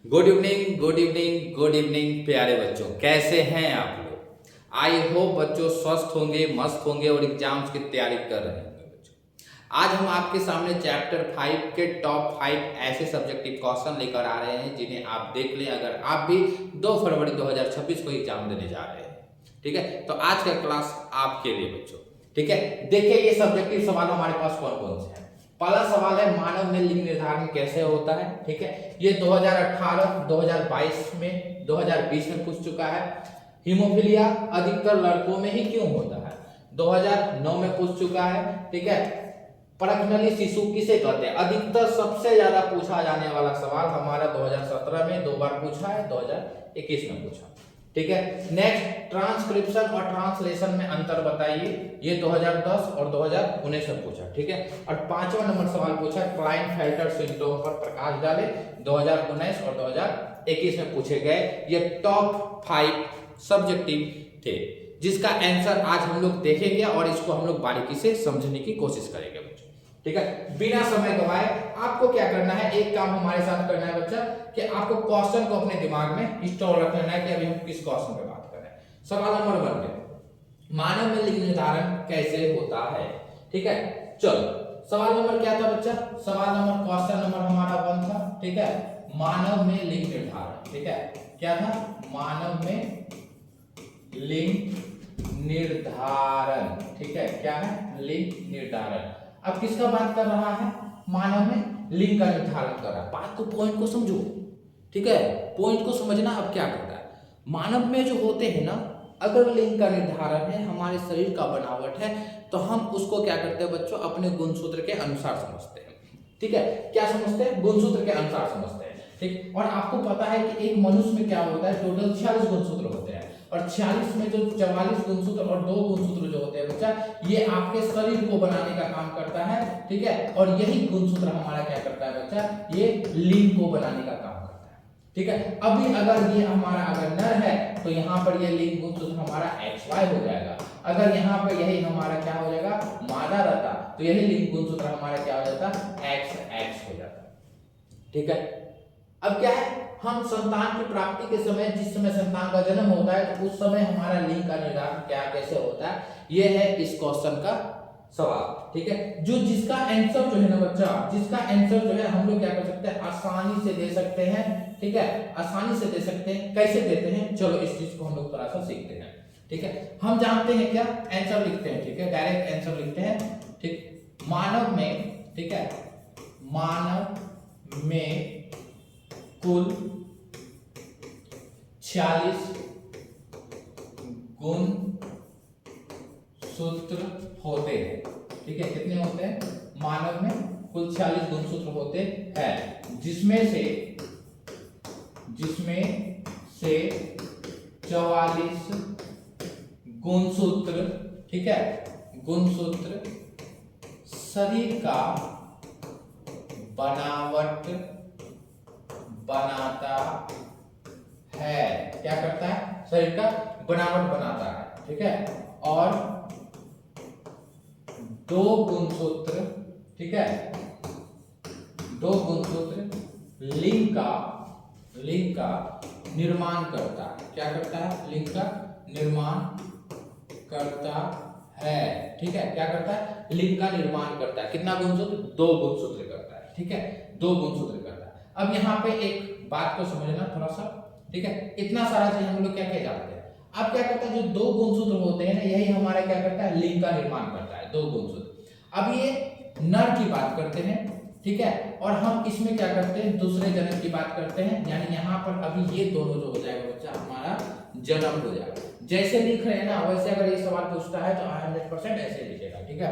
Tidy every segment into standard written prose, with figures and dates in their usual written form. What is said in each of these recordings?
Good evening good evening good evening प्यारे बच्चों, कैसे हैं आप लोग। आई होप बच्चों स्वस्थ होंगे, मस्त होंगे और एग्जाम्स की तैयारी कर रहे होंगे बच्चों। आज हम आपके सामने चैप्टर 5 के टॉप 5 ऐसे सब्जेक्टिव क्वेश्चन लेकर आ रहे हैं जिन्हें आप देख लें अगर आप भी 2 फरवरी 2026 को एग्जाम देने जा रहे हैं। ठीक है, तो आज का क्लास आपके लिए बच्चों। ठीक है, देखिए ये सब्जेक्टिव सवाल हमारे पास कौन कौन से हैं। पहला सवाल है मानव में लिंग निर्धारण कैसे होता है। ठीक है, ये 2018, 2022 में, 2020 में पूछ चुका है। हीमोफीलिया अधिकतर लड़कों में ही क्यों होता है, 2009 में पूछ चुका है। ठीक है, परखनली शिशु किसे कहते हैं, अधिकतर सबसे ज्यादा पूछा जाने वाला सवाल हमारा 2017 में 2 बार पूछा है, 2021 में पूछा। ठीक है, नेक्स्ट ट्रांसक्रिप्शन और ट्रांसलेशन में अंतर बताइए, ये 2010 और 2019 में पूछा। ठीक है, और 5वां नंबर सवाल पूछा क्लाइनफेल्टर सिंड्रोम पर प्रकाश डाले, 2019 और 2021 में पूछे गए। ये टॉप 5 सब्जेक्टिव थे जिसका आंसर आज हम लोग देखेंगे और इसको हम लोग बारीकी से समझने की कोशिश करेंगे बच्चों। ठीक है, बिना समय गवाए आपको क्या करना है, एक काम हमारे साथ करना है बच्चा कि आपको क्वेश्चन को अपने दिमाग में स्टोर रखना है कि अभी हम किस क्वेश्चन पे बात कर रहे हैं। सवाल नंबर 1 पे मानव में लिंग निर्धारण कैसे होता है। ठीक है, चलो सवाल नंबर क्या था बच्चा, सवाल नंबर क्वेश्चन नंबर हमारा 1 था। ठीक है, मानव में लिंग निर्धारण। ठीक है, क्या था, मानव में लिंग निर्धारण। ठीक है, क्या है, लिंग निर्धारण। अब किसका बात कर रहा है, मानव में लिंग का निर्धारण कर रहा है। बात को, पॉइंट को समझो। ठीक है, पॉइंट को समझना। अब क्या करता है, मानव में जो होते हैं ना, अगर लिंग का निर्धारण है, हमारे शरीर का बनावट है, तो हम उसको क्या करते हैं बच्चों, अपने गुणसूत्र के अनुसार समझते हैं। ठीक है, क्या समझते हैं, गुणसूत्र के अनुसार समझते हैं। ठीक, और आपको पता है कि एक मनुष्य में क्या होता है, टोटल 46 गुणसूत्र होते हैं और 46 में जो 44 गुणसूत्र और 2 गुणसूत्र जो होते हैं बच्चा, ये आपके शरीर को बनाने का काम करता है। ठीक है, और यही गुणसूत्र हमारा क्या करता है बच्चा, ये लिंग को बनाने का काम करता है। ठीक है, अभी अगर ये हमारा अगर नर है तो यहाँ पर ये लिंग गुणसूत्र हमारा XY हो जाएगा। अगर यहाँ पर यही हमारा क्या हो जाएगा, मादा रहता तो यही लिंग गुणसूत्र हमारा क्या हो जाता, XX हो जाता। ठीक है, अब क्या है, हम संतान की प्राप्ति के समय, जिस समय संतान का जन्म होता है, तो उस समय हमारा लिंग का निर्धारण क्या कैसे होता है, ये है इस क्वेश्चन का सवाल। ठीक है, जो जिसका आंसर जो है ना बच्चा, जिसका आंसर जो है हम लोग क्या कर सकते हैं, आसानी से दे सकते हैं। ठीक है, आसानी से दे सकते हैं। कैसे देते हैं, चलो इस चीज को हम लोग थोड़ा सा सीखते हैं। ठीक है, हम जानते हैं क्या, आंसर लिखते हैं। ठीक है, डायरेक्ट आंसर लिखते हैं। ठीक, मानव में, ठीक है, मानव में कुल 46 गुण सूत्र होते हैं। ठीक है, कितने होते हैं, मानव में कुल 46 गुण सूत्र होते हैं, जिसमें से 44 गुणसूत्र, ठीक है, गुणसूत्र शरीर का बनावट बनाता है। क्या करता है, शरीर का बनावट बनाता है। ठीक है, और 2 गुणसूत्र, ठीक है, 2 गुणसूत्र लिंग का निर्माण करता है। क्या करता है, लिंग का निर्माण करता है। ठीक है, क्या करता है, लिंग का निर्माण करता है। कितना गुणसूत्र, 2 गुणसूत्र करता है। ठीक है, 2 गुणसूत्र करता है। अब यहाँ पे एक बात को समझना थोड़ा सा। ठीक है, इतना सारा चीज हम लोग क्या क्या जानते हैं। अब क्या करता है, जो 2 गुणसूत्र होते हैं ना, यही हमारा क्या करता है, लिंग का निर्माण करता है, 2 गुणसूत्र। अब ये नर की बात करते हैं। ठीक है, और हम इसमें क्या करते हैं, दूसरे जन्म की बात करते हैं, यानी यहाँ पर अभी ये दोनों जो हो जाएगा बच्चा, हमारा जन्म हो जाएगा। जैसे लिख रहे हैं ना, वैसे अगर ये सवाल पूछता है तो 100% ऐसे लिखेगा। ठीक है,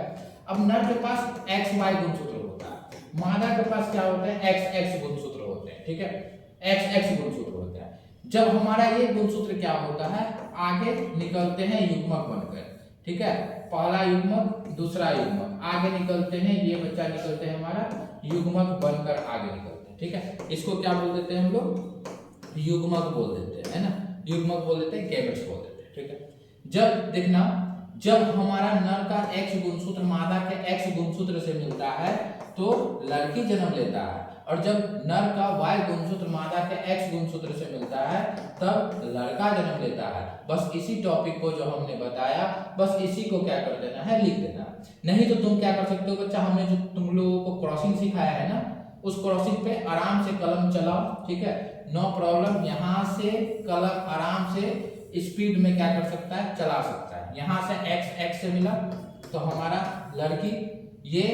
अब नर के पास XY गुणसूत्र होता है, मादा के पास क्या होता है, XX गुणसूत्र होते हैं। ठीक है, XX गुणसूत्र होते हैं। जब हमारा ये गुणसूत्र क्या होता है, आगे निकलते हैं युग्मक बनकर। ठीक है, पहला युग्मक, दूसरा युग्मक, आगे निकलते हैं, ये बच्चा निकलते हैं हमारा युग्मक बनकर आगे निकलते हैं। ठीक है, इसको क्या बोल देते हैं हम लोग, युग्मक बोल देते हैं, है ना, युग्मक बोल देते हैं, गैमेट्स बोल देते हैं। ठीक है, जब देखना, जब हमारा नर का X गुणसूत्र मादा के X गुणसूत्र से मिलता है तो लड़की जन्म लेता है, और जब नर का Y गुणसूत्र मादा के X गुणसूत्र से मिलता है तब लड़का जन्म लेता है। बस इसी टॉपिक को जो हमने बताया, बस इसी को क्या कर देना है, लिख देना। नहीं तो तुम क्या कर सकते हो बच्चा, हमने जो तुम लोगों को क्रॉसिंग सिखाया है ना, उस क्रॉसिंग पे आराम से कलम चलाओ, ठीक है, नो प्रॉब्लम। यहाँ से कलम आराम से स्पीड में क्या कर सकता है, चला सकता है। यहाँ से x से मिला तो हमारा लड़की, ये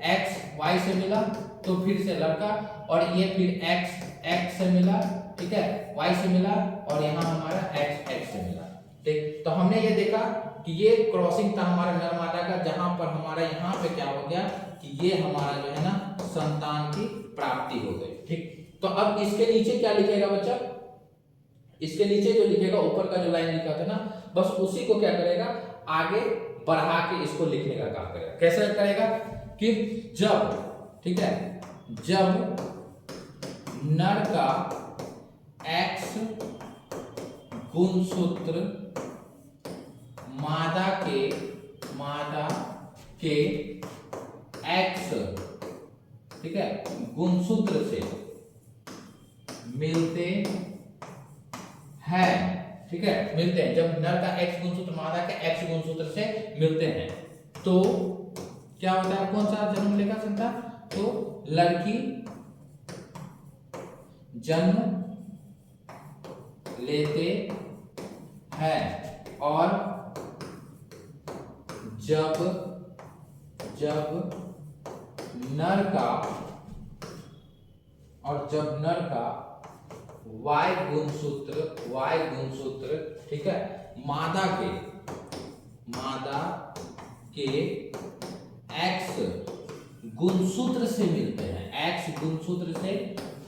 x y से मिला तो फिर से लड़का, और ये फिर x से मिला, ठीक है, y से मिला, और यहाँ हमारा x से मिला। ठीक, तो हमने ये देखा कि ये क्रॉसिंग था हमारा नर मादा का, जहां पर हमारा यहाँ पे क्या हो गया कि ये हमारा जो है ना संतान की प्राप्ति हो गई। ठीक, तो अब इसके नीचे क्या लिखेगा बच्चा, इसके नीचे जो लिखेगा, ऊपर का जो लाइन लिखा था ना, बस उसी को क्या करेगा, आगे बढ़ा के इसको लिखने का काम करेगा। कैसे करेगा कि जब, ठीक है, जब नर का X गुणसूत्र मादा के X, ठीक है, गुणसूत्र से मिलते हैं, ठीक है, मिलते हैं, जब नर का X गुणसूत्र मादा के X गुणसूत्र से मिलते हैं तो क्या होता है, कौन सा जन्म लेगा संतान, तो लड़की जन्म लेते हैं। और जब नर का Y गुणसूत्र, ठीक है, मादा के X गुणसूत्र से मिलते हैं, X गुणसूत्र से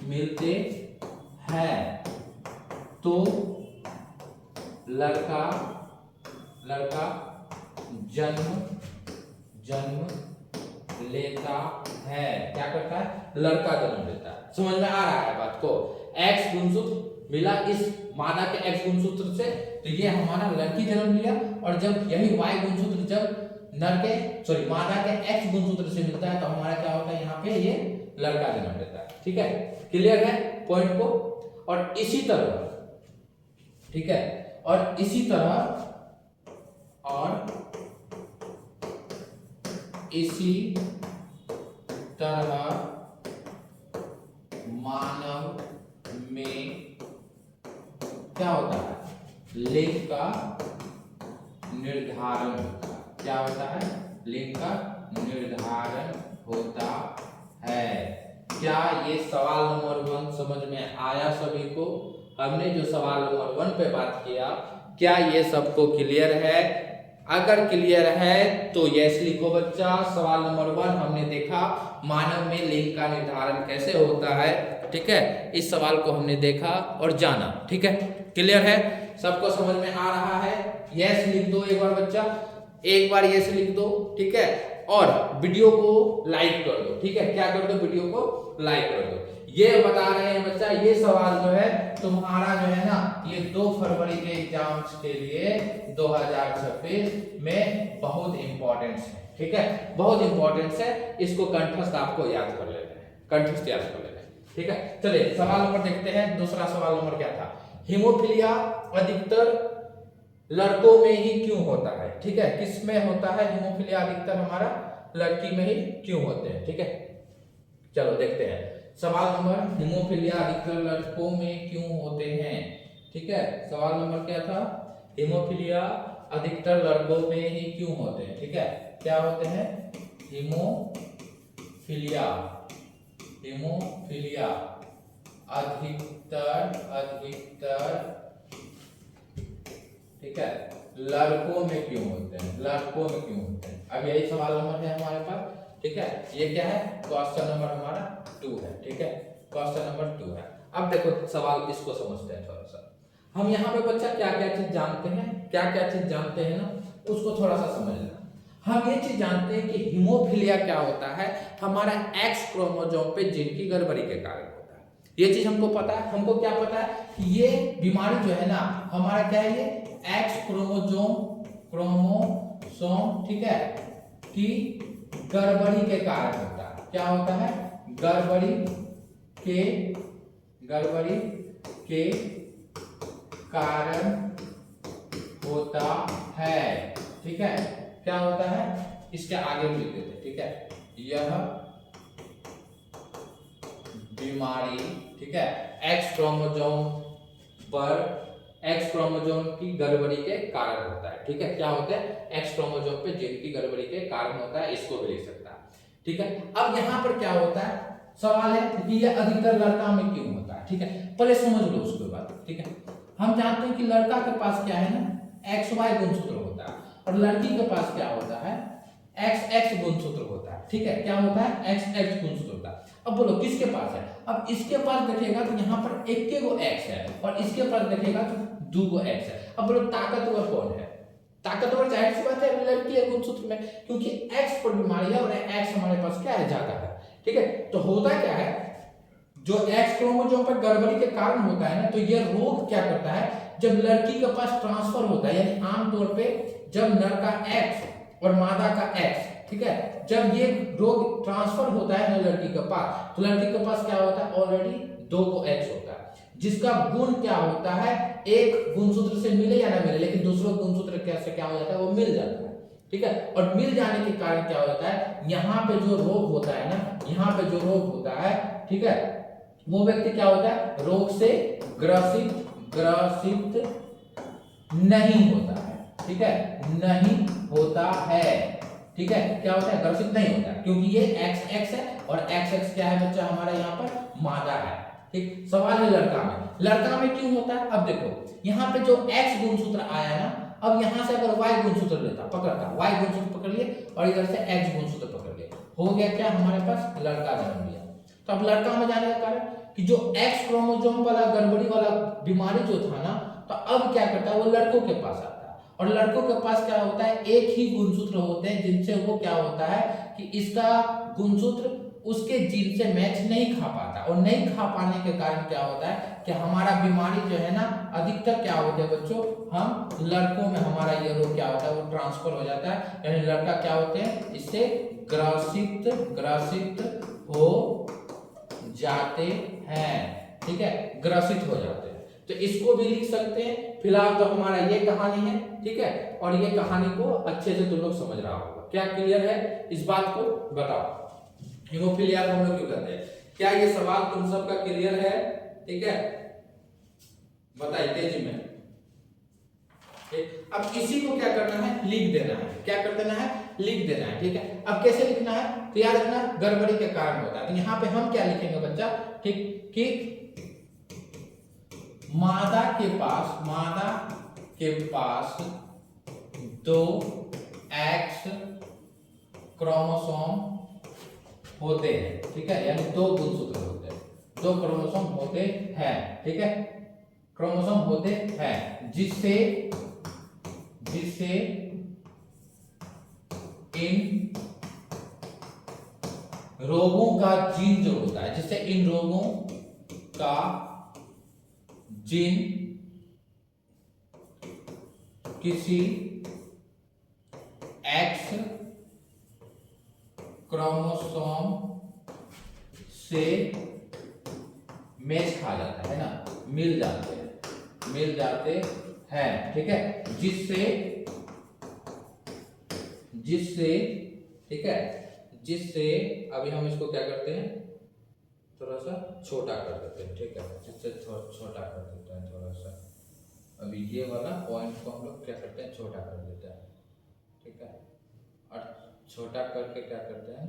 मिलते हैं तो लड़का जन्म लेता है। क्या करता है, लड़का जन्म लेता है। समझ में आ रहा है बात को, X गुणसूत्र मिला इस मादा के X गुणसूत्र से, तो ये हमारा लड़की जन्म लिया, और जब यही Y गुणसूत्र जब मादा के X गुणसूत्र से मिलता है तो हमारा क्या होता है, यहाँ पे ये लड़का जन्म लेता है। ठीक है, क्लियर है पॉइंट को। और इसी तरह, ठीक है, और इसी तरह मानव में क्या होता है, लिंग का निर्धारण होता है। क्या होता है, लिंग का निर्धारण होता है। क्या ये सवाल नंबर 1 समझ में आया सभी को? हमने जो सवाल नंबर 1 पे बात किया, क्या ये सबको क्लियर है? अगर क्लियर है तो यस लिखो बच्चा। सवाल नंबर 1 हमने देखा मानव में लिंग का निर्धारण कैसे होता है। ठीक है, इस सवाल को हमने देखा और जाना। ठीक है, क्लियर है, सबको समझ में आ रहा है? यस लिख दो एक बार बच्चा, एक बार यस लिख दो। ठीक है, और वीडियो को लाइक कर दो। ठीक है, क्या कर दो, वीडियो को लाइक कर दो। ये बता रहे हैं बच्चा, ये सवाल जो है तुम्हारा जो है ना, ये 2 फरवरी के एग्जाम्स के लिए 2026 में बहुत इंपॉर्टेंट है। ठीक है, बहुत इंपॉर्टेंट है, इसको कंठस्थ आपको याद कर लेना है, कंठस्थ याद कर लेना है। ठीक है, चलिए सवाल नंबर देखते हैं। दूसरा सवाल नंबर क्या था, हीमोफीलिया अधिकतर लड़कों में ही क्यों होता है? ठीक है, किस में होता है हीमोफीलिया अधिकतर? हमारा लड़की में ही क्यों होते हैं? ठीक है, चलो देखते हैं सवाल नंबर, हीमोफीलिया अधिकतर लड़कों में क्यों होते हैं? ठीक है, सवाल नंबर क्या था, हीमोफीलिया अधिकतर लड़कों में ही क्यों होते हैं? ठीक है, क्या होते हैं, हीमोफीलिया अधिकतर ठीक है लड़कों में क्यों होते हैं? लड़कों में क्यों होते हैं? अब यही सवाल नंबर है हमारे पास। ठीक है, ये क्या है, क्वेश्चन नंबर हमारा 2 है। ठीक है, क्वेश्चन नंबर 2 है। अब देखो सवाल, इसको समझते हैं थोड़ा सा। हम यहाँ पे बच्चा क्या क्या चीज जानते हैं, क्या क्या चीज जानते हैं ना, उसको थोड़ा सा समझ लेना। हम ये चीज जानते हैं कि हीमोफीलिया क्या होता है, हमारा X क्रोमोसोम पे जीन की गड़बड़ी के कारण होता है। ये चीज हमको पता है। हमको क्या पता है कि ये बीमारी जो है ना, हमारा क्या है, ये X क्रोमोसोम क्रोमोसोम, ठीक है, की गड़बड़ी के कारण होता है। क्या होता है? गड़बड़ी के कारण होता है, ठीक है। क्या होता है? इसके आगे भी लिख देते हैं, ठीक है। यह बीमारी, ठीक है, एक्स क्रोमोसोम की गड़बड़ी के कारण होता है, ठीक है। क्या होता है? एक्स क्रोमोसोम पे जीन की गड़बड़ी के कारण होता है, इसको भी लिख सकता है, ठीक है। अब यहाँ पर क्या होता है, सवाल है कि यह अधिकतर लड़का में क्यों होता है, ठीक है। पहले समझ लो उसके बाद, ठीक है। हम जानते हैं कि लड़का के पास क्या है ना, एक्स वाई गुणसूत्र होता है, और लड़की के पास क्या होता है, एक्स एक्स गुणसूत्र होता है, ठीक है। क्या होता है? एक्स एक्स गुणसूत्र होता है। अब बोलो किसके पास है? अब इसके पास देखेगा तो यहाँ पर एक गो एक्स है, और इसके पास देखेगा तो दो गो एक्स है। अब बोलो ताकतवर कौन है? ताकतवर जाहिर सी बात है लड़की है गुणसूत्र में, क्योंकि एक्स पर बीमारी है और एक्स हमारे पास क्या है, ज्यादा है, ठीक है। तो होता क्या है, जो एक्स क्रोमोसोम पर गड़बड़ी के कारण होता है ना, तो ये रोग क्या करता है, जब लड़की के पास ट्रांसफर होता है, यानी आमतौर पे जब नर का एक्स और मादा का एक्स, ठीक है, जब ये रोग ट्रांसफर होता है ना लड़की के पास, तो लड़की के पास क्या होता है, ऑलरेडी दो को एक्स होता है, जिसका गुण क्या होता है, एक गुणसूत्र से मिले या ना मिले, लेकिन दूसरा गुणसूत्र कैसे क्या हो जाता है, वो मिल जाता है, ठीक है। और मिल जाने के कारण क्या होता है, यहाँ पे जो रोग होता है ना, यहाँ पे जो रोग होता है, ठीक है, वो व्यक्ति क्या होता है, रोग से ग्रसित नहीं होता है, ठीक है, नहीं होता है, ठीक है। क्या होता है? ग्रसित नहीं होता है, क्योंकि ये एक्स एक्स है, और एक्स एक्स क्या है बच्चा हमारा, यहाँ पर मादा है, ठीक। सवाल है लड़का में क्यों होता है? अब देखो यहाँ पे जो एक्स गुणसूत्र आया ना, अब यहाँ से अगर वाई गुणसूत्र लेता, पकड़ता, वाई गुणसूत्र पकड़ लिए और इधर से एक्स गुणसूत्र पकड़ लिए, हो गया क्या, हमारे पास लड़का जन्म लिया। तो अब लड़का में जाने का कारण कि जो एक्स क्रोमोसोम वाला गड़बड़ी वाला बीमारी जो था ना, तो अब क्या करता है, वो लड़कों के पास आता है, और लड़कों के पास क्या होता है, एक ही गुणसूत्र होते हैं, जिनसे वो क्या होता है कि इसका गुणसूत्र उसके जीन से मैच नहीं खा पाता, और नहीं खा पाने के कारण क्या होता है कि हमारा बीमारी जो है ना, अधिकतर क्या होता है बच्चों, हम लड़कों में हमारा ये रोग क्या होता है, वो ट्रांसफर हो जाता है, यानी लड़का क्या होते हैं, इससे ग्रसित हो जाते हैं, ठीक है, ग्रसित हो जाते हैं। तो इसको भी लिख सकते हैं। फिलहाल तो हमारा ये कहानी है, ठीक है, और ये कहानी को अच्छे से तुम लोग समझ रहा होगा। क्या क्लियर है इस बात को बताओ? हीमोफीलिया को हम लोग क्यों कहते हैं? क्या ये सवाल तुम सबका क्लियर है? ठीक है, बताइए तेजी में। अब इसी को क्या करना है, लिख देना है। क्या कर देना है, लिख देना है, ठीक है। अब कैसे लिखना है, तो याद रखना गड़बड़ी के कारण होता है। तो यहाँ पे हम क्या लिखेंगे बच्चा, ठीक, कि मादा के पास दो एक्स क्रोमोसोम होते हैं, ठीक है, यानी दो गुणसूत्र होते हैं, दो क्रोमोसोम होते हैं, ठीक है, क्रोमोसोम होते हैं, जिससे इन रोगों का जीन जो होता है, जिससे इन रोगों का जीन किसी एक्स क्रोमोसोम से मैच खा जाता है ना, मिल जाते हैं, ठीक है, जिससे अभी हम इसको क्या करते हैं, थोड़ा सा छोटा कर देते हैं, ठीक है, जिससे छोटा कर देते हैं थोड़ा सा। अभी ये वाला पॉइंट को हम लोग क्या करते हैं, छोटा कर देते हैं, ठीक है, और छोटा करके क्या करते हैं,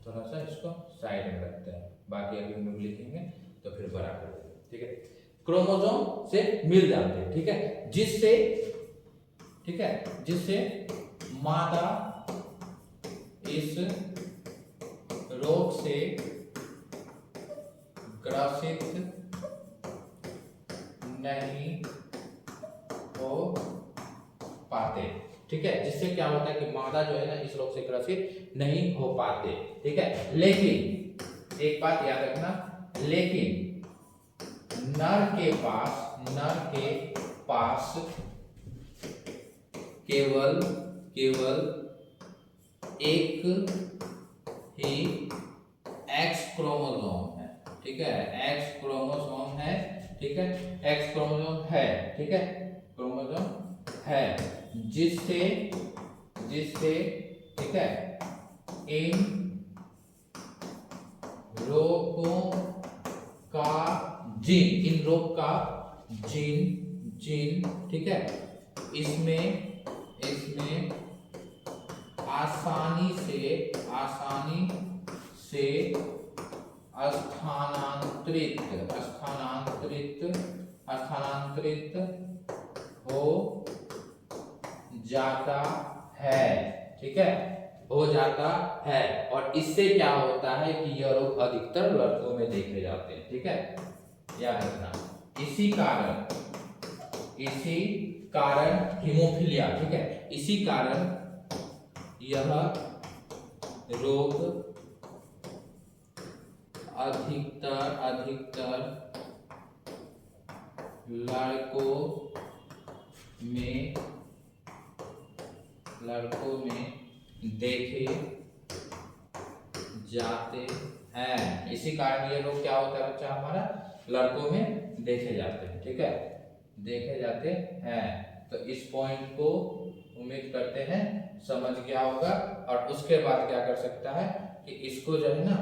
थोड़ा सा इसको साइड में रखते हैं, बाकी अभी हम लोग लिखेंगे तो फिर बड़ा कर देंगे, ठीक है। क्रोमोसोम से मिल जाते हैं, ठीक है, जिससे मादा इस रोग से ग्रसित नहीं हो पाते, ठीक है, जिससे क्या होता है कि मादा जो है ना इस रोग से ग्रसित नहीं हो पाते, ठीक है। लेकिन एक बात याद रखना, लेकिन नर के पास केवल एक ही एक्स क्रोमोसोम है, ठीक है, एक्स क्रोमोसोम है, ठीक है, एक्स क्रोमोसोम है, ठीक है, क्रोमोसोम है, जिससे ठीक है इन रोगों का इन रोग का जीन, ठीक है, इसमें आसानी से स्थानांतरित हो जाता है, ठीक है, हो जाता है। और इससे क्या होता है कि यह रोग अधिकतर लड़कों में देखे जाते हैं, ठीक है, याद रखना। इसी कारण हीमोफीलिया, ठीक है, इसी कारण यह रोग अधिकतर लड़कों में देखे जाते हैं। इसी कारण ये रोग क्या होता है बच्चा हमारा, लड़कों में देखे जाते हैं, ठीक है, देखे जाते हैं। तो इस पॉइंट को उम्मीद करते हैं समझ गया होगा। और उसके बाद क्या कर सकता है कि इसको जो है ना,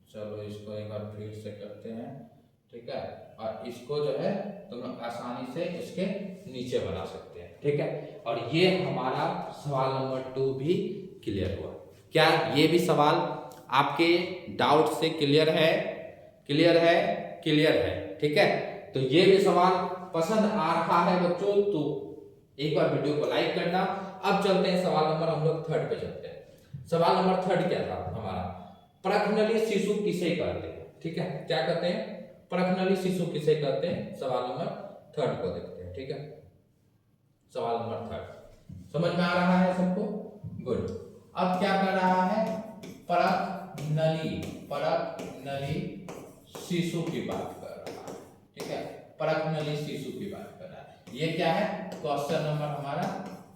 चलो इसको एक बार फिर से करते हैं, ठीक है, और इसको जो है तुम लोग आसानी से इसके नीचे बना सकते हैं, ठीक है। और ये हमारा सवाल नंबर 2 भी क्लियर हुआ। क्या ये भी सवाल आपके डाउट से क्लियर है, ठीक है। तो ये भी सवाल पसंद आ रहा है बच्चों तो एक बार वीडियो को लाइक करना। अब चलते हैं सवाल नंबर, हम लोग 3 पे चलते हैं। सवाल नंबर 3 क्या था हमारा, परखनली शिशु किसे कहते हैं, ठीक है, क्या कहते हैं, परखनली शिशु किसे कहते हैं। सवाल नंबर 3 को देखते हैं, ठीक है, सवाल नंबर 3 समझ में आ रहा है सबको, गुड। अब क्या कर रहा है, परखनली शिशु की बात कर रहा है, ठीक है, परखनली शिशु की बात कर रहा है। ये क्या है, क्वेश्चन नंबर हमारा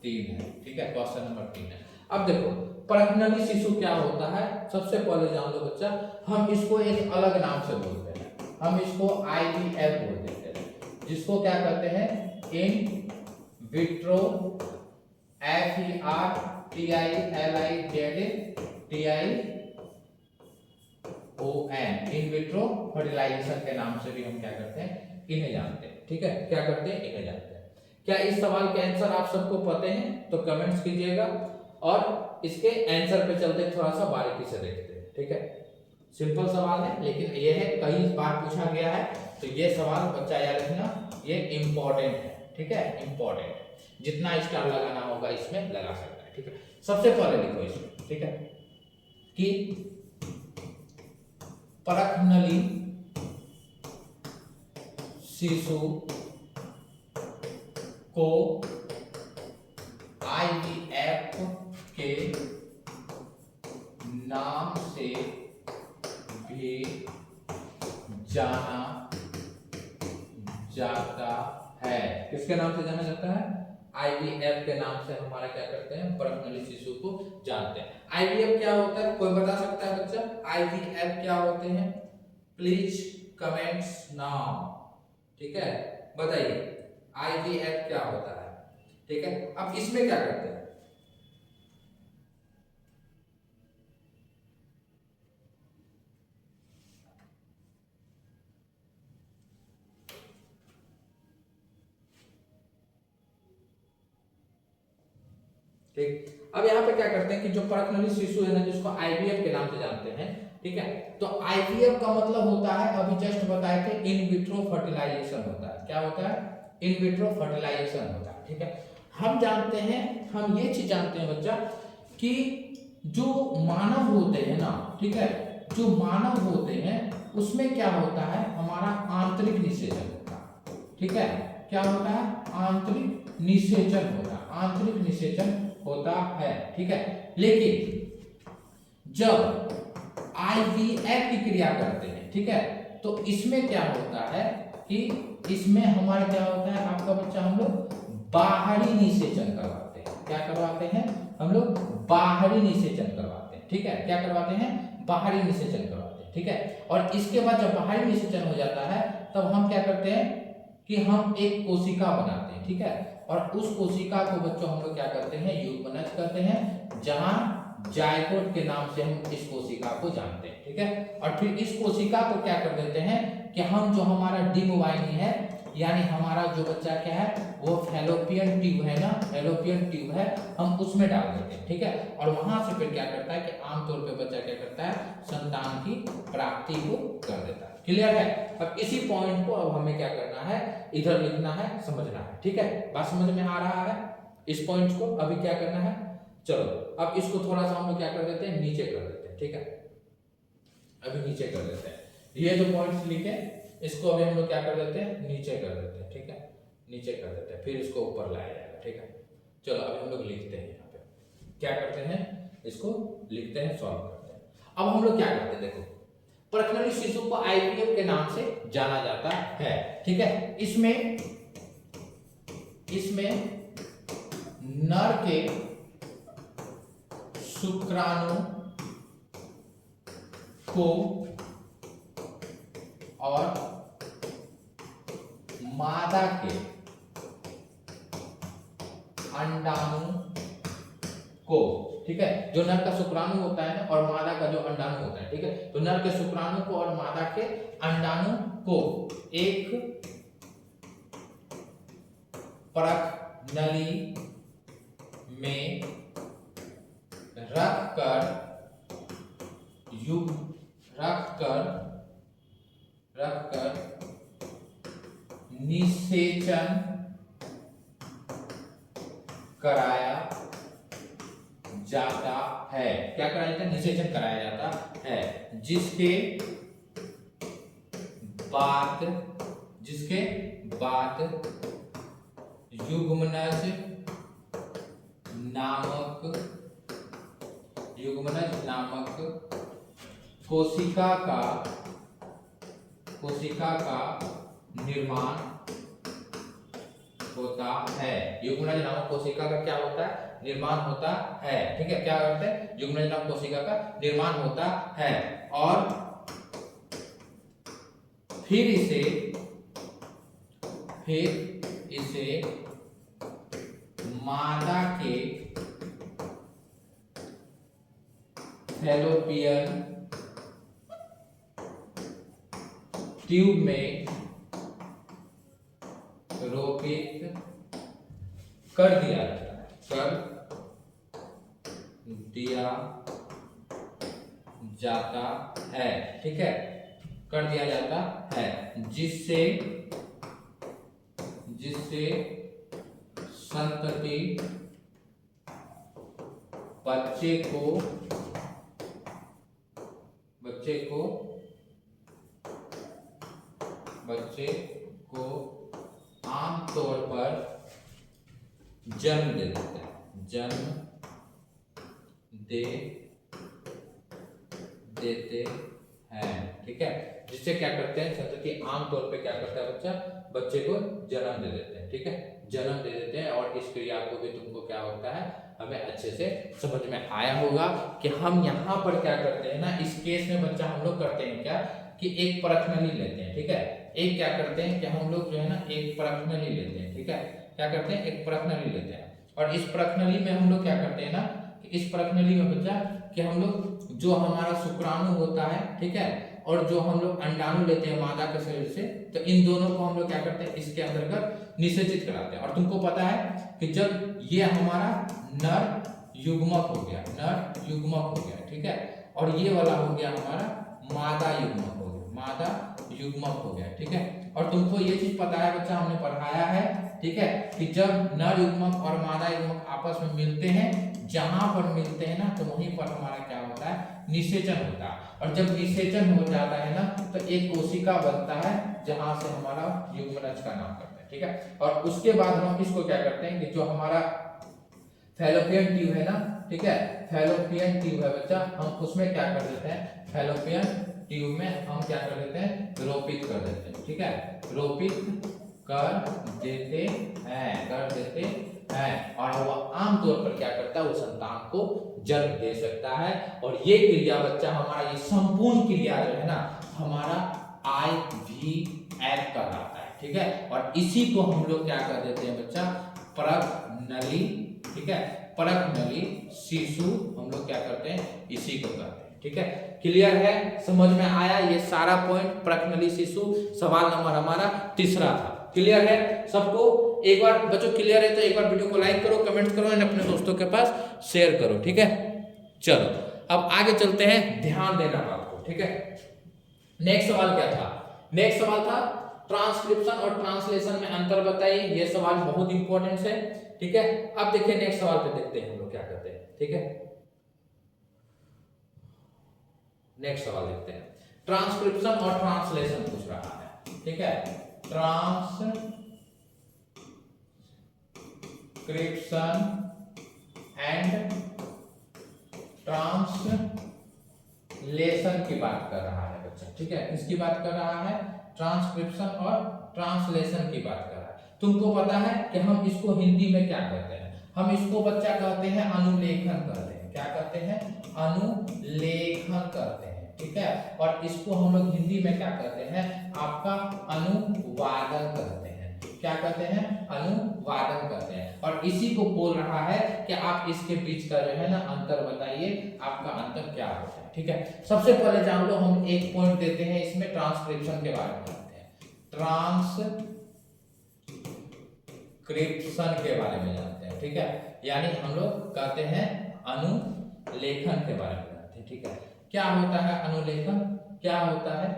3 है, ठीक है, क्वेश्चन नंबर 3 है। अब देखो परखनली शिशु क्या होता है, सबसे पहले जान लो बच्चा, हम इसको एक अलग नाम से बोलते हैं, हम इसको IVF बोल देते हैं, जिसको क्या कहते हैं, in vitro, FERTILIZATION, in vitro fertilisation के नाम से भी हम क्या करते हैं, इन्हें जानते हैं, ठीक है, क्या करते हैं, इन्हें जानते हैं। क्या इस सवाल के आंसर आप सबको पते हैं तो कमेंट्स कीजिएगा, और इसके आंसर पे चलते थोड़ा सा बारीकी से देखते हैं, ठीक है। सिंपल सवाल है लेकिन ये है कई बार पूछा गया है, तो ये सवाल बच्चा याद रखना, ये इंपॉर्टेंट है, ठीक है, इंपॉर्टेंट, जितना स्टार लगाना होगा इसमें लगा सकता है, ठीक है। सबसे पहले लिखो इसमें, ठीक है, कि परखनली शिशु को IVF के नाम से भी जाना जाता है। किसके नाम से जाना जाता है, IVF के नाम से हमारा क्या करते हैं, परखनली शिशु को जानते हैं। IVF क्या होता है, कोई बता सकता है बच्चा, IVF क्या होते हैं, प्लीज कमेंट्स नाउ, ठीक है, बताइए IVF क्या होता है, ठीक है। अब इसमें क्या करते हैं, ठीक। अब यहाँ पे क्या करते हैं कि जो परखनली शिशु है ना, जिसको IVF के नाम से जानते हैं, ठीक है, तो IVF का मतलब होता है, अभी जस्ट बताए थे, इन विट्रो फर्टिलाइजेशन होता है। क्या होता है, इन विट्रो फर्टिलाइजेशन होता है, ठीक है। हम जानते हैं, हम ये चीज जानते हैं बच्चा कि जो मानव होते हैं ना, ठीक है, जो मानव होते हैं उसमें क्या होता है, हमारा आंतरिक निषेचन होता है, ठीक है, क्या होता है, आंतरिक निषेचन होता है, आंतरिक निषेचन होता है, ठीक है। लेकिन जब IVF की क्रिया करते हैं, ठीक है, तो इसमें क्या होता है कि इसमें हमारा क्या होता है, आपका बच्चा, हम लोग बाहरी निषेचन करवाते हैं, क्या करवाते हैं हम लोग, बाहरी निषेचन करवाते हैं। ठीक है, क्या करवाते हैं, बाहरी निषेचन करवाते हैं। ठीक है, और इसके बाद जब बाहरी निषेचन हो जाता है तब हम क्या करते हैं कि हम एक कोशिका बनाते हैं। ठीक है, और उस कोशिका को बच्चों हम लोग क्या करते हैं, युग्मनज करते हैं, जहां जायगोट के नाम से हम इस कोशिका को जानते हैं। ठीक है, और फिर इस कोशिका को क्या कर देते हैं कि हम जो हमारा डिंब वाहिनी है, यानी हमारा जो बच्चा क्या है वो फैलोपियन ट्यूब है ना, फैलोपियन ट्यूब है, हम उसमें डाल देते हैं। ठीक है, और वहां से फिर क्या करता है कि आमतौर पे बच्चा क्या करता है, संतान की प्राप्ति को कर देता है। क्लियर है। अब इसी पॉइंट को अब हमें क्या करना है, इधर लिखना है, समझना है। ठीक है, बात समझ में आ रहा है। इस पॉइंट को अभी क्या करना है, चलो अब इसको थोड़ा सा हम लोग क्या कर देते हैं, नीचे कर देते हैं। ठीक है, अभी नीचे कर देते हैं। ये जो पॉइंट्स लिखे इसको अभी हम लोग क्या कर देते हैं, नीचे कर देते हैं। ठीक है, नीचे कर देते हैं, फिर इसको ऊपर लाया जाएगा। ठीक है, चलो अभी हम लोग लिखते हैं, यहाँ पे क्या करते हैं, इसको लिखते हैं, सॉल्व करते हैं। अब हम लोग क्या करते हैं, देखो प्रखनली शिशु को आईपीएफ के नाम से जाना जाता है। ठीक है, इसमें नर के शुक्राणु को और मादा के अंडाणु को, ठीक है, जो नर का शुक्राणु होता है ना और मादा का जो अंडाणु होता है। ठीक है, तो नर के शुक्राणु को और मादा के अंडाणु को एक परख नली में रखकर निषेचन कराया जाता है। क्या कराया जाता है, निषेचन कराया जाता है, जिसके बाद युग्मनज नामक कोशिका का निर्माण होता है। युग्मनज नामक कोशिका का क्या होता है, निर्माण होता है। ठीक है, क्या करते हैं, युग्मनज नामक कोशिका का निर्माण होता है, और फिर इसे मादा के फैलोपियन ट्यूब में रोपित कर दिया जाता है। ठीक है, कर दिया जाता है, जिससे संतति बच्चे को आमतौर पर जन्म दे देते हैं। ठीक है, जिससे क्या करते हैं, संतति आमतौर पे क्या करता है, बच्चे को जन्म दे देते हैं। ठीक है, जन्म दे देते हैं, और इस क्रिया को भी तुमको क्या होता है, हमें अच्छे से समझ में आया होगा कि हम यहाँ पर क्या करते हैं ना, इस केस में बच्चा हम लोग करते हैं क्या कि एक परखनली लेते हैं। ठीक है, एक क्या करते हैं कि हम लोग जो है ना एक परखनली लेते हैं। ठीक है, क्या करते हैं, एक परखनली लेते हैं, और इस परखनली में हम लोग क्या करते हैं ना कि इस परखनली में बच्चा कि हम लोग जो हमारा शुक्राणु होता है, ठीक है, और जो हम लोग अंडाणु लेते हैं मादा के शरीर से, तो इन दोनों को हम लोग क्या करते हैं, इसके अंतर्गत निषेचित कराते हैं। और तुमको पता है कि जब ये हमारा नर युग्मक हो गया, ठीक है, और ये वाला हो गया हमारा मादा युग्मक हो गया, ठीक है, और तुमको ये चीज पता है बच्चा, हमने पढ़ाया है, ठीक है, कि जब नर युग्मक और मादा युग्मक आपस में मिलते हैं, जहां पर मिलते हैं ना, तो वहीं पर हमारा क्या होता है, निषेचन होता है, और जब निषेचन हो जाता है ना, तो एक कोशिका बनता है, जहां से हमारा युग्मनज का नाम करते हैं। ठीक है, और उसके बाद हम इसको क्या करते हैं कि जो हमारा फैलोपियन ट्यूब है ना, ठीक है, फैलोपियन ट्यूब है बच्चा, हम उसमें क्या कर देते हैं, फैलोपियन ट्यूब में हम क्या कर देते हैं, रोपित कर देते हैं। ठीक है, रोपित कर देते है और वह आमतौर पर क्या करता है, वो संतान को जन्म दे सकता है। और ये क्रिया बच्चा हमारा, ये संपूर्ण क्रिया जो है ना हमारा IVF कहलाता है, ठीक है। और इसी को हम लोग क्या कर देते हैं बच्चा, परगनली, ठीक है, परगनली शिशु हम लोग क्या करते हैं, इसी को करते हैं, ठीक है। क्लियर है, समझ में आया ये सारा पॉइंट, परगनली शिशु। सवाल नंबर हमारा तीसरा था। क्लियर है सबको? एक बार बच्चों क्लियर है तो एक बार वीडियो को लाइक करो, कमेंट करो और अपने दोस्तों के पास शेयर करो, ठीक है। चलो अब आगे चलते हैं, ध्यान देना बात को, ठीक है। नेक्स्ट सवाल क्या था? नेक्स्ट सवाल था ट्रांसक्रिप्शन और ट्रांसलेशन में अंतर बताइए। ये सवाल बहुत इंपॉर्टेंट है, ठीक है। अब देखिए नेक्स्ट सवाल पे देखते हैं हम लोग क्या करते हैं, ठीक है। नेक्स्ट सवाल देखते हैं, ट्रांसक्रिप्शन और ट्रांसलेशन पूछ रहा है, ठीक है। ट्रांसक्रिप्शन एंड ट्रांसलेशन की बात कर रहा है बच्चा, ठीक है। किसकी बात कर रहा है? ट्रांसक्रिप्शन और ट्रांसलेशन की बात कर रहा है। तुमको पता है कि हम इसको हिंदी में क्या कहते हैं? हम इसको बच्चा कहते हैं अनुलेखन कहते हैं। क्या कहते हैं? अनुलेखन कहते हैं, ठीक है। और इसको हम लोग हिंदी में क्या कहते हैं? आपका अनुवादन कहते हैं। क्या कहते हैं? अनुवादन कहते हैं। और इसी को बोल रहा है कि आप इसके बीच का जो है ना अंतर बताइए, आपका अंतर क्या होता है, ठीक है। सबसे पहले जान लो, हम एक पॉइंट देते हैं इसमें, ट्रांसक्रिप्शन के बारे में जानते हैं। ट्रांसक्रिप्शन के बारे में जानते हैं, ठीक है। यानी हम लोग कहते हैं अनुलेखन के बारे में जानते हैं, ठीक है। क्या होता है अनुलेखन? क्या होता है,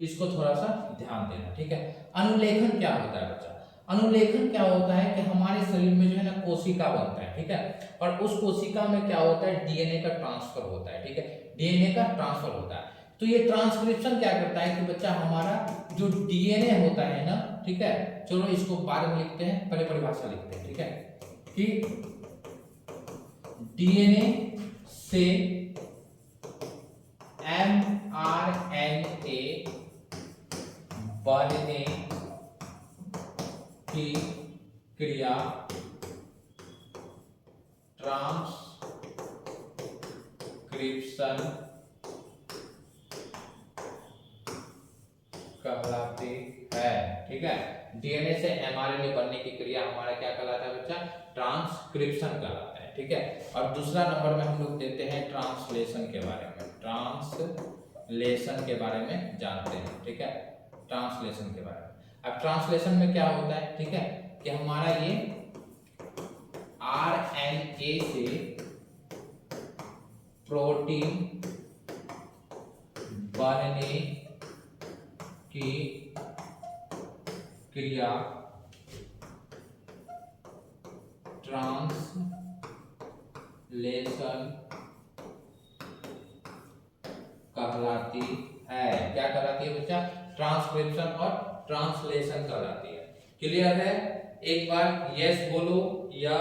इसको थोड़ा सा ध्यान देना, ठीक है। अनुलेखन क्या होता है बच्चा? अनुलेखन क्या होता है कि हमारे शरीर में जो है ना कोशिका बनता है, ठीक है। और उस कोशिका में क्या होता है, डीएनए का ट्रांसफर होता है, ठीक है। डीएनए का ट्रांसफर होता है। तो ये ट्रांसक्रिप्शन क्या करता है कि बच्चा हमारा जो डीएनए होता है ना, ठीक है। चलो इसको बाद में लिखते हैं, पहले परिभाषा लिखते हैं, ठीक है। कि डीएनए से mRNA बनने की क्रिया ट्रांसक्रिप्शन कहलाती है, ठीक है। डीएनए से एमआरएनए बनने की क्रिया हमारा क्या कहलाता है बच्चा? ट्रांसक्रिप्शन कहलाता है, ठीक है। और दूसरा नंबर में हम लोग देते हैं ट्रांसलेशन के बारे में। ट्रांसलेशन के बारे में जानते हैं, ठीक है। ट्रांसलेशन के बारे में, अब ट्रांसलेशन में क्या होता है, ठीक है, कि हमारा ये आरएनए से प्रोटीन बनने की क्रिया ट्रांसलेशन कहलाती है। क्या कहलाती है बच्चा? ट्रांसक्रिप्शन और ट्रांसलेशन कहलाती है। क्लियर है? एक बार यस बोलो या,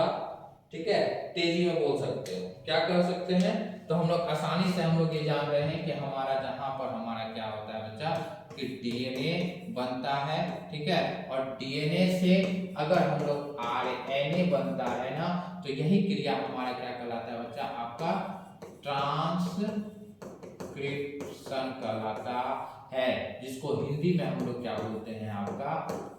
ठीक है, तेजी में बोल सकते हो। क्या कर सकते हैं? तो हम लोग आसानी से हम लोग ये जान रहे हैं कि हमारा जहां पर हमारा क्या होता है बच्चा, कि डीएनए बनता है, ठीक है। और डीएनए से अगर हम लोग आरएनए बनता है ना, तो यही क्रिया हमारा क्या कहलाता है बच्चा? आपका ट्रांसक्रिप्शन कहलाता है, जिसको हिंदी में हम लोग क्या बोलते हैं? आपका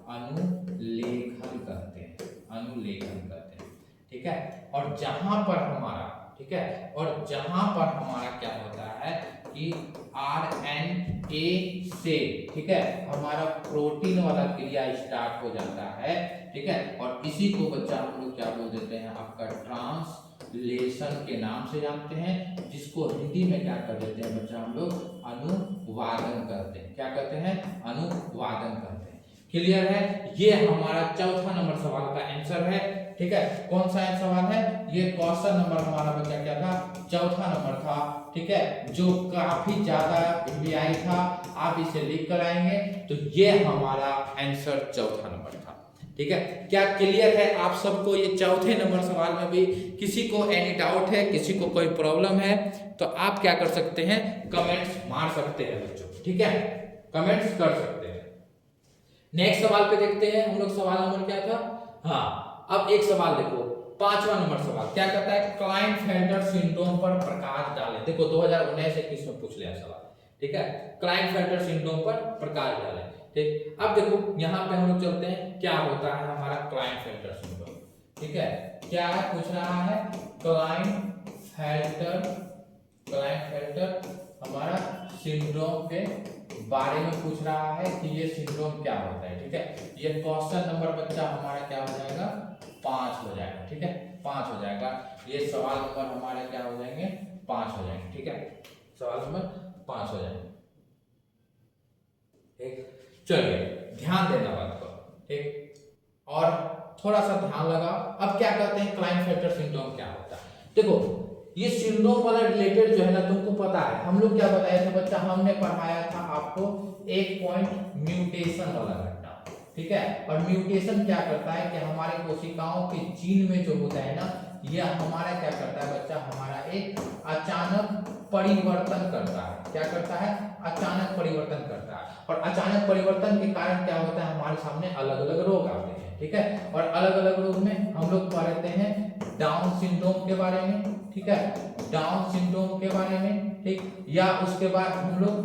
अनुलेखन कहते हैं। अनुलेखन कहते हैं, ठीक है। और जहां पर हमारा, ठीक है, और जहां पर हमारा क्या होता है कि आरएनए से, ठीक है, हमारा प्रोटीन वाला क्रिया स्टार्ट हो जाता है, ठीक है। और इसी को बच्चा हम लोग क्या बोल देते हैं? आपका ट्रांसलेशन के नाम से जानते हैं, जिसको हिंदी में क्या कर देते हैं बच्चा? हम लोग अनुवादन करते हैं। क्या कहते हैं? अनुवादन करते हैं। क्लियर है? ये हमारा चौथा नंबर सवाल का आंसर है, ठीक है। कौन सा सवाल है ये? क्वेश्चन नंबर हमारा बच्चा क्या था? चौथा नंबर था, ठीक है, जो काफी ज्यादा वीआई था। आप इसे लिख कर आएंगे तो ये हमारा आंसर चौथा नंबर था, ठीक है। क्या क्लियर है आप सबको? ये चौथे नंबर सवाल में भी किसी को एनी डाउट है, किसी को कोई प्रॉब्लम है, तो आप क्या कर सकते हैं? कमेंट्स मार सकते हैं बच्चों, ठीक है, कमेंट्स कर सकते हैं। नेक्स्ट सवाल पे देखते हैं हम लोग। सवाल नंबर क्या था? हाँ, अब एक सवाल देखो, 5वां नंबर सवाल क्या कहता है, क्लाइनफेल्टर सिंड्रोम पर प्रकाश डालें। देखो 2019-21 में पूछ लिया सवाल, ठीक है, क्लाइनफेल्टर सिंड्रोम पर प्रकाश डालें। ठीक, अब देखो यहाँ पे हम लोग चलते हैं, क्या होता है हमारा क्लाइनफेल्टर सिंड्रोम, ठीक है, क्या है पूछ रहा है, क्लाइनफेल्टर हमारा सिंड्रोम के बारे में पूछ रहा है कि ये सिंड्रोम क्या होता है। ठीक है, ये क्वेश्चन नंबर बच्चा हमारा क्या हो जाएगा, 5 हो जाएगा। ठीक है, 5 हो जाएगा, ये सवाल नंबर हमारे क्या हो जाएंगे, 5 हो जाएंगे। ठीक है, सवाल नंबर 5 हो जाएंगे। ठीक, चलिए ध्यान देना बात को, ठीक, और थोड़ा सा ध्यान लगाओ। अब क्या कहते हैं क्लाइनफेल्टर सिंड्रोम क्या होता है, देखो ये सिंड्रोम वाला रिलेटेड जो है ना, तुमको पता है हम लोग क्या बताए थे बच्चा, हमने पढ़ाया था आपको एक पॉइंट म्यूटेशन वाला घटना। ठीक है, और म्यूटेशन क्या करता है कि हमारे कोशिकाओं के जीन में जो होता है ना, यह हमारा क्या करता है बच्चा, हमारा एक अचानक परिवर्तन करता है। क्या करता है, अचानक परिवर्तन करता है, और अचानक परिवर्तन के कारण क्या होता है, हमारे सामने अलग अलग रोग आते हैं। ठीक है, और अलग अलग रोग में हम लोग पढ़ते हैं डाउन सिंड्रोम के बारे में। ठीक है, डाउन सिंड्रोम के बारे में, ठीक, या उसके बाद हम लोग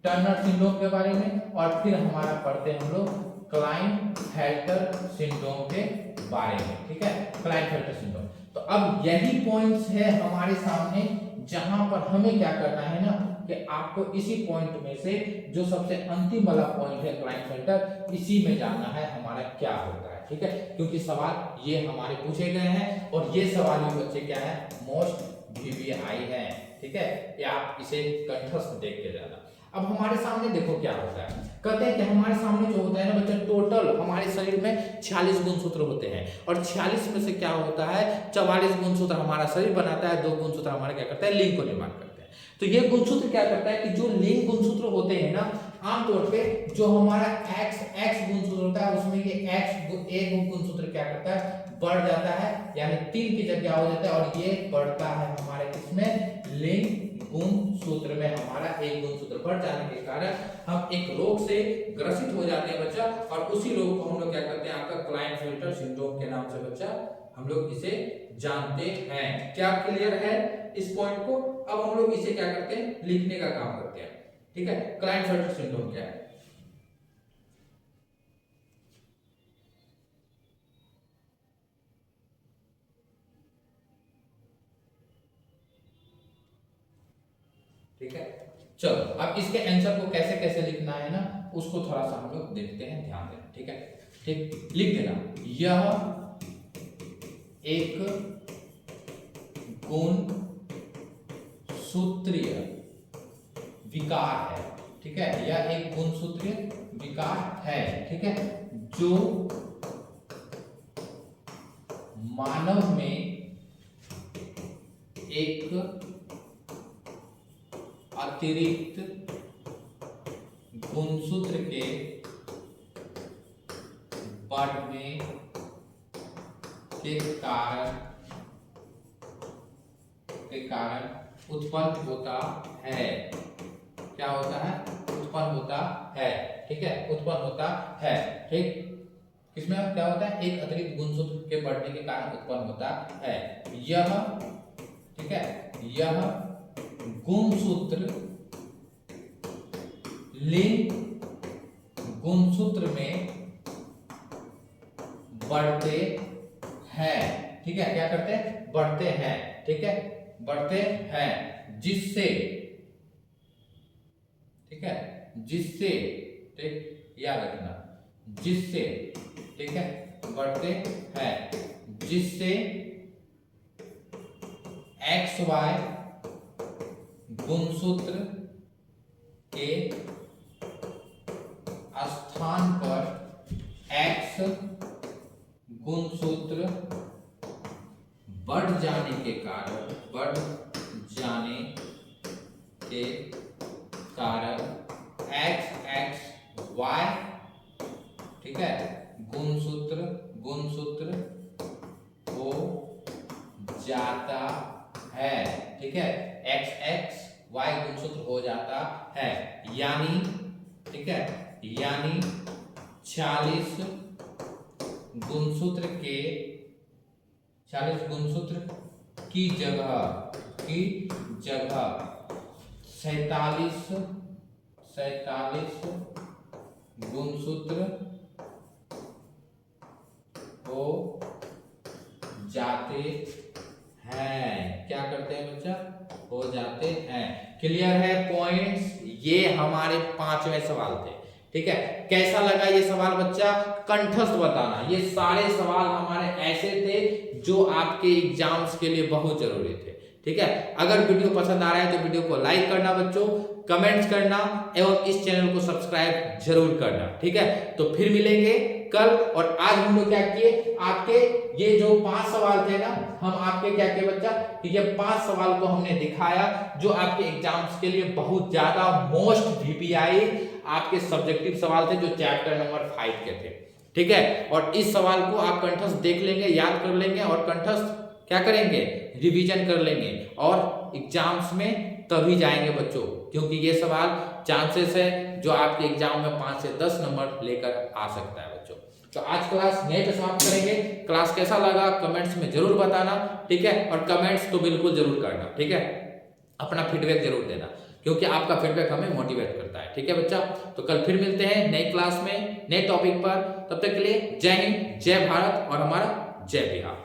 टर्नर सिंड्रोम के बारे में, और फिर हमारा पढ़ते हैं हम लोग क्लाइनफेल्टर सिंड्रोम के बारे में। ठीक है, क्लाइनफेल्टर सिंड्रोम। तो अब यही पॉइंट्स है हमारे सामने, जहां पर हमें क्या करना है ना, कि आपको इसी पॉइंट में से जो सबसे अंतिम वाला पॉइंट है क्लाइनफेल्टर, इसी में जानना है हमारा क्या होता है। ठीक है, क्योंकि सवाल ये हमारे पूछे गए हैं, और ये सवाल भी बच्चे क्या है, मोस्ट वीवीआई है। ठीक है, ये आप इसे कंठस्थ देख के जाना। अब हमारे सामने देखो क्या होता है, कहते हैं कि हमारे सामने जो होता है ना बच्चे, टोटल हमारे शरीर में 46 गुणसूत्र होते हैं, और 46 में से क्या होता है, 44 गुणसूत्र हमारा शरीर बनाता है, 2 गुणसूत्र हमारे क्या करता है, लिंग को निर्माण करते हैं। तो ये गुणसूत्र क्या करता है कि जो लिंग गुणसूत्र होते हैं ना, आमतौर पे जो हमारा एक्स गुणसूत्र होता है, उसमें ये एक गुणसूत्र क्या करता है, बढ़ जाता है, यानी 3 की जगह हो जाता है, और ये बढ़ता है हमारे किसमें, लिंग गुणसूत्र में। हमारा एक गुणसूत्र बढ़ जाने के कारण हम एक रोग से ग्रसित हो जाते हैं बच्चा, और उसी रोग को हम लोग क्या करते हैं, आपका क्लाइनफेल्टर सिंड्रोम के नाम से बच्चा हम लोग इसे जानते हैं। क्या क्लियर है इस पॉइंट को? अब हम लोग इसे क्या करते हैं, लिखने का काम करते हैं। ठीक है, क्लाइनफेल्टर सिंड्रोम क्या है, ठीक है, चलो अब इसके आंसर को कैसे कैसे लिखना है ना, उसको थोड़ा सा हम लोग देखते हैं, ध्यान देना। ठीक है, ठीक, लिख देना, यह एक गुण सूत्रीय विकार है। ठीक है, यह एक गुणसूत्रीय विकार है। ठीक है, जो मानव में एक अतिरिक्त गुणसूत्र के बढ़ने के कारण उत्पन्न होता है। क्या होता है, उत्पन्न होता है। ठीक है, उत्पन्न होता है। ठीक, किसमें क्या होता है, एक अतिरिक्त गुणसूत्र के बढ़ने के कारण उत्पन्न होता है। यह, ठीक है, यह गुणसूत्र लिंग गुणसूत्र में बढ़ते हैं। ठीक है, क्या करते हैं, बढ़ते हैं। ठीक है, बढ़ते हैं, जिससे, ठीक है, जिससे, ठीक, याद रखना, जिससे, ठीक है, बढ़ते हैं, जिससे XY गुणसूत्र के स्थान पर X गुणसूत्र बढ़ जाने के कारण XY, ठीक है, गुणसूत्र हो जाता है। ठीक है, XY गुणसूत्र हो जाता है, यानी, ठीक है, यानी 46 गुणसूत्र के 40 गुणसूत्र की जगह 47 गुणसूत्र हो जाते हैं। क्या करते हैं बच्चा? हो जाते हैं। क्लियर है पॉइंट्स? ये हमारे 5वें सवाल थे। ठीक है, कैसा लगा ये सवाल बच्चा? कंठस्थ बताना। ये सारे सवाल हमारे ऐसे थे जो आपके एग्जाम्स के लिए बहुत जरूरी थे। ठीक है, अगर वीडियो पसंद आ रहा है तो वीडियो को लाइक करना बच्चों, कमेंट्स करना एवं इस चैनल को सब्सक्राइब जरूर करना। ठीक है, तो फिर मिलेंगे कल। और आज हम लोग क्या किए, आपके ये जो 5 सवाल थे ना, हम आपके क्या किए बच्चा कि ये 5 सवाल को हमने दिखाया जो आपके एग्जाम्स के लिए बहुत ज्यादा मोस्ट वीपीआई आपके सब्जेक्टिव सवाल थे जो चैप्टर नंबर 5 के थे। ठीक है, और इस सवाल को आप कंठस्थ देख लेंगे, याद कर लेंगे और कंठस्थ क्या करेंगे, रिवीजन कर लेंगे और एग्जाम्स में तभी जाएंगे बच्चों, क्योंकि ये सवाल चांसेस है जो आपके एग्जाम में 5 से 10 नंबर लेकर आ सकता है बच्चों। तो आज क्लास यहीं पे समाप्त करेंगे। क्लास कैसा लगा कमेंट्स में जरूर बताना। ठीक है, और कमेंट्स तो बिल्कुल जरूर करना। ठीक है, अपना फीडबैक जरूर देना, क्योंकि आपका फीडबैक हमें मोटिवेट करता है। ठीक है बच्चा, तो कल फिर मिलते हैं नई क्लास में नए टॉपिक पर। तब तक के लिए जय हिंद, जय भारत और हमारा जय बिहार।